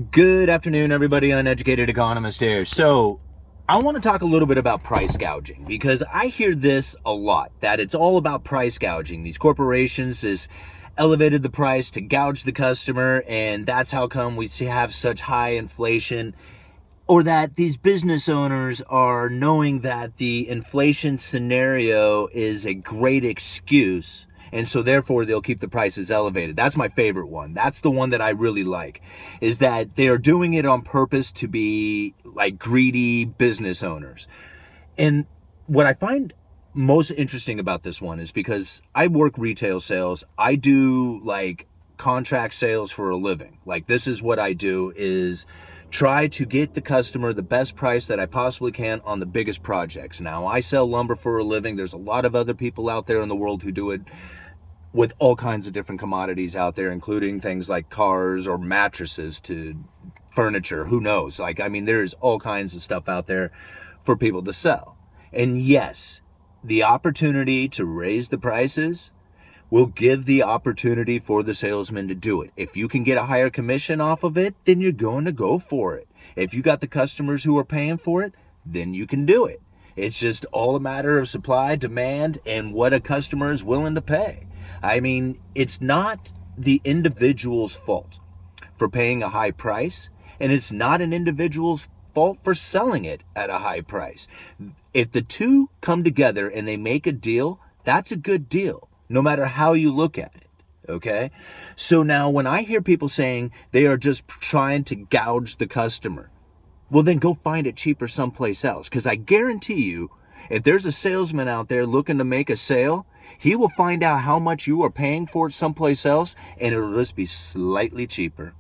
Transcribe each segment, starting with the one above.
Good afternoon, everybody. Uneducated Economist here. So, I want to talk a little bit about price gouging because I hear this a lot, that it's all about price gouging. These corporations has elevated the price to gouge the customer, and that's how come we have such high inflation. Or that these business owners are knowing that the inflation scenario is a great excuse, and so therefore they'll keep the prices elevated. That's my favorite one. That's the one that I really like, is that they are doing it on purpose to be like greedy business owners. And what I find most interesting about this one is because I work retail sales. I do like contract sales for a living. Like, this is what I do, is try to get the customer the best price that I possibly can on the biggest projects. Now, I sell lumber for a living. There's a lot of other people out there in the world who do it with all kinds of different commodities out there, including things like cars or mattresses to furniture. Who knows? Like, I mean, there's all kinds of stuff out there for people to sell. And yes, the opportunity to raise the prices will give the opportunity for the salesman to do it. If you can get a higher commission off of it, then you're going to go for it. If you got the customers who are paying for it, then you can do it. It's just all a matter of supply, demand, and what a customer is willing to pay. I mean, it's not the individual's fault for paying a high price, and it's not an individual's fault for selling it at a high price. If the two come together and they make a deal, that's a good deal, no matter how you look at it, okay? So now when I hear people saying they are just trying to gouge the customer, well, then go find it cheaper someplace else. Because I guarantee you, if there's a salesman out there looking to make a sale, he will find out how much you are paying for it someplace else, and it'll just be slightly cheaper,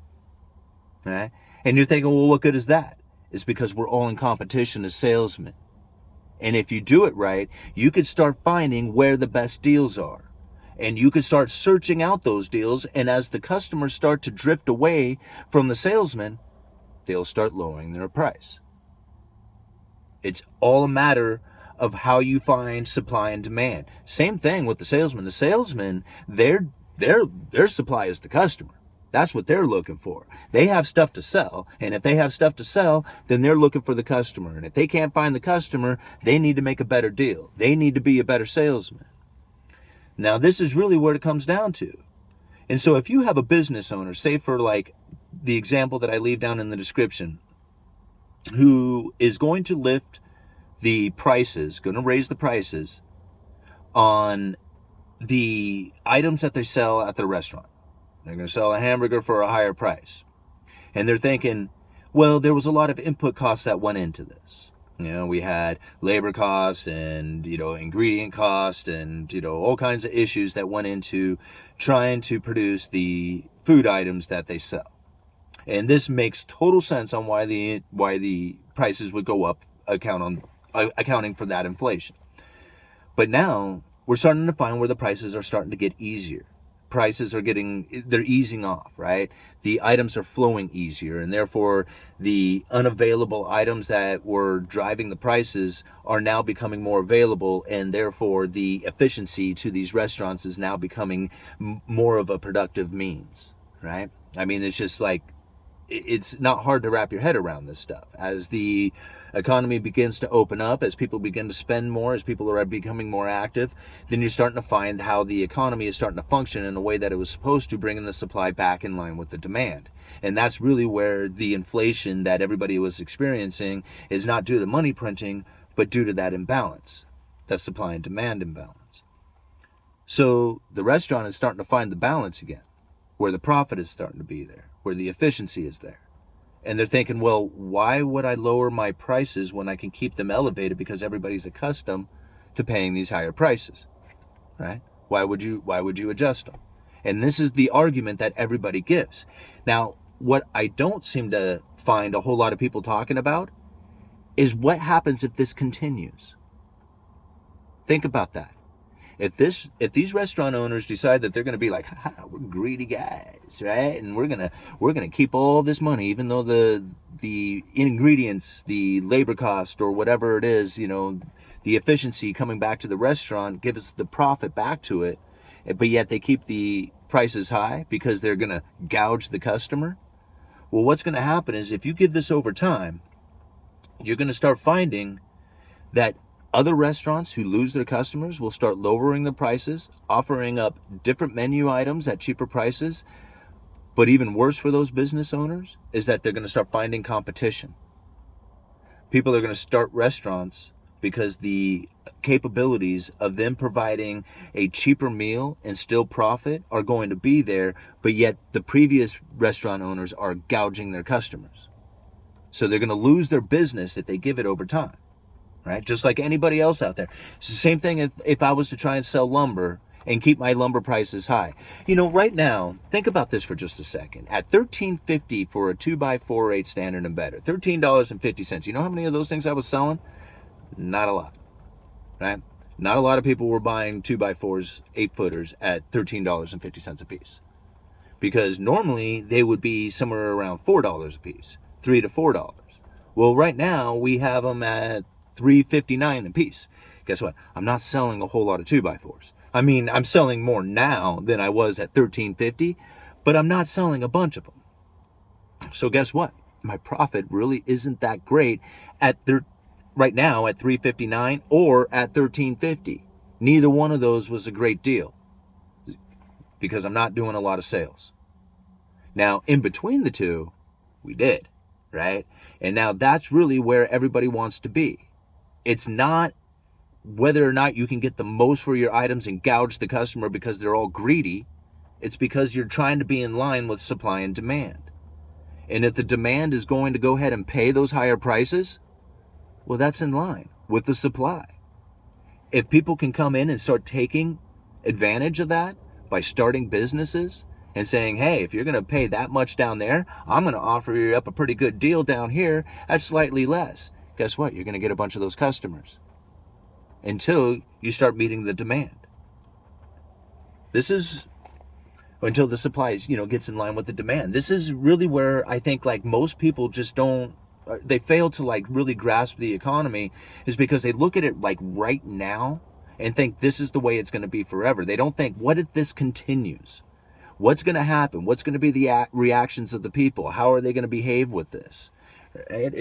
okay? And you're thinking, well, what good is that? It's because we're all in competition as salesmen. And if you do it right, you could start finding where the best deals are. And you could start searching out those deals. And as the customers start to drift away from the salesman, they'll start lowering their price. It's all a matter of how you find supply and demand. Same thing with the salesman. The salesman, their supply is the customer. That's what they're looking for. They have stuff to sell, and if they have stuff to sell, then they're looking for the customer. And if they can't find the customer, they need to make a better deal. They need to be a better salesman. Now, this is really what it comes down to. And so if you have a business owner, say for like the example that I leave down in the description, who is going to lift the prices, going to raise the prices on the items that they sell at their restaurant. They're going to sell a hamburger for a higher price. And they're thinking, well, there was a lot of input costs that went into this. You know, we had labor costs and, ingredient costs and, all kinds of issues that went into trying to produce the food items that they sell. And this makes total sense on why the prices would go up, accounting for that inflation. But now we're starting to find where the prices are starting to get easier. Prices are they're easing off, right? The items are flowing easier, and therefore the unavailable items that were driving the prices are now becoming more available, and therefore the efficiency to these restaurants is now becoming more of a productive means, right? I mean, it's just like, it's not hard to wrap your head around this stuff. As the economy begins to open up, as people begin to spend more, as people are becoming more active, then you're starting to find how the economy is starting to function in a way that it was supposed to, bringing the supply back in line with the demand. And that's really where the inflation that everybody was experiencing is not due to money printing, but due to that imbalance, that supply and demand imbalance. So the restaurant is starting to find the balance again, where the profit is starting to be there, where the efficiency is there. And they're thinking, well, why would I lower my prices when I can keep them elevated, because everybody's accustomed to paying these higher prices, right? Why would you adjust them? And this is the argument that everybody gives. Now, what I don't seem to find a whole lot of people talking about is what happens if this continues. Think about that. If these restaurant owners decide that they're going to be like, we're greedy guys, right? And we're gonna keep all this money, even though the ingredients, the labor cost, or whatever it is, the efficiency coming back to the restaurant gives the profit back to it, but yet they keep the prices high because they're going to gouge the customer. Well, what's going to happen is if you give this over time, you're going to start finding that other restaurants who lose their customers will start lowering the prices, offering up different menu items at cheaper prices. But even worse for those business owners is that they're going to start finding competition. People are going to start restaurants because the capabilities of them providing a cheaper meal and still profit are going to be there, but yet the previous restaurant owners are gouging their customers. So they're going to lose their business if they give it over time, right? Just like anybody else out there. It's the same thing if I was to try and sell lumber and keep my lumber prices high. You know, right now, think about this for just a second. At $13.50 for a 2x4 8 standard and better, $13.50. You know how many of those things I was selling? Not a lot, right? Not a lot of people were buying 2x4s, 8-footers at $13.50 a piece. Because normally they would be somewhere around $4 a piece, $3 to $4. Well, right now we have them at $3.59 a piece. Guess what? I'm not selling a whole lot of 2x4s. I mean, I'm selling more now than I was at $13.50, but I'm not selling a bunch of them. So guess what? My profit really isn't that great right now at $3.59 or at $13.50. Neither one of those was a great deal because I'm not doing a lot of sales. Now, in between the two, we did, right? And now that's really where everybody wants to be. It's not whether or not you can get the most for your items and gouge the customer because they're all greedy. It's because you're trying to be in line with supply and demand. And if the demand is going to go ahead and pay those higher prices, well, that's in line with the supply. If people can come in and start taking advantage of that by starting businesses and saying, hey, if you're going to pay that much down there, I'm going to offer you up a pretty good deal down here at slightly less. Guess what? You're going to get a bunch of those customers until you start meeting the demand. This is until the supply gets in line with the demand. This is really where I think like most people just they fail to like really grasp the economy, is because they look at it like right now and think this is the way it's going to be forever. They don't think, what if this continues? What's going to happen? What's going to be the reactions of the people? How are they going to behave with this? Right?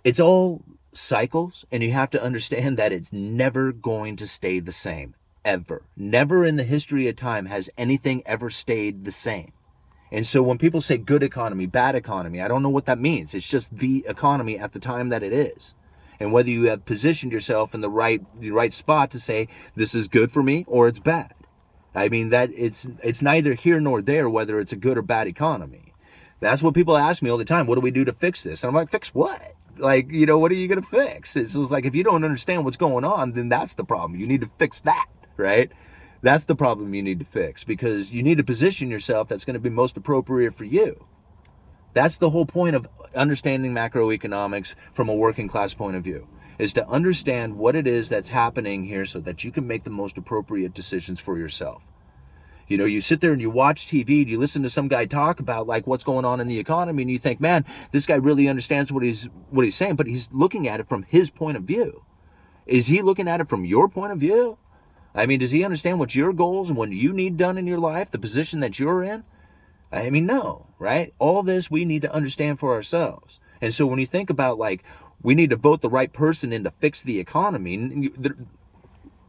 It's all cycles, and you have to understand that it's never going to stay the same, ever. Never in the history of time has anything ever stayed the same. And so when people say good economy, bad economy, I don't know what that means. It's just the economy at the time that it is. And whether you have positioned yourself in the right spot to say this is good for me or it's bad. I mean, that it's neither here nor there whether it's a good or bad economy. That's what people ask me all the time. What do we do to fix this? And I'm like, fix what? Like, what are you going to fix? It's just like, if you don't understand what's going on, then that's the problem. You need to fix that, right? That's the problem you need to fix, because you need to position yourself that's going to be most appropriate for you. That's the whole point of understanding macroeconomics from a working class point of view, is to understand what it is that's happening here so that you can make the most appropriate decisions for yourself. You sit there and you watch TV and you listen to some guy talk about like what's going on in the economy, and you think, man, this guy really understands what he's saying, but he's looking at it from his point of view. Is he looking at it from your point of view? I mean, does he understand what your goals and what you need done in your life, the position that you're in? I mean, no, right? All this we need to understand for ourselves. And so when you think about like, we need to vote the right person in to fix the economy,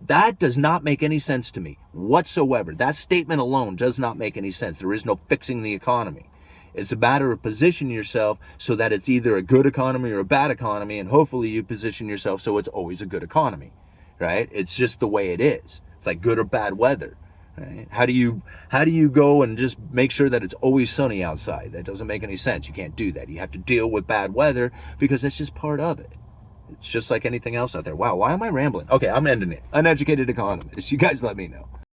that does not make any sense to me whatsoever. That statement alone does not make any sense. There is no fixing the economy. It's a matter of positioning yourself so that it's either a good economy or a bad economy, and hopefully you position yourself so it's always a good economy, right? It's just the way it is. It's like good or bad weather, right? How do you go and just make sure that it's always sunny outside? That doesn't make any sense. You can't do that. You have to deal with bad weather because it's just part of it. It's just like anything else out there. Wow, why am I rambling? Okay, I'm ending it. Uneducated Economist. You guys let me know.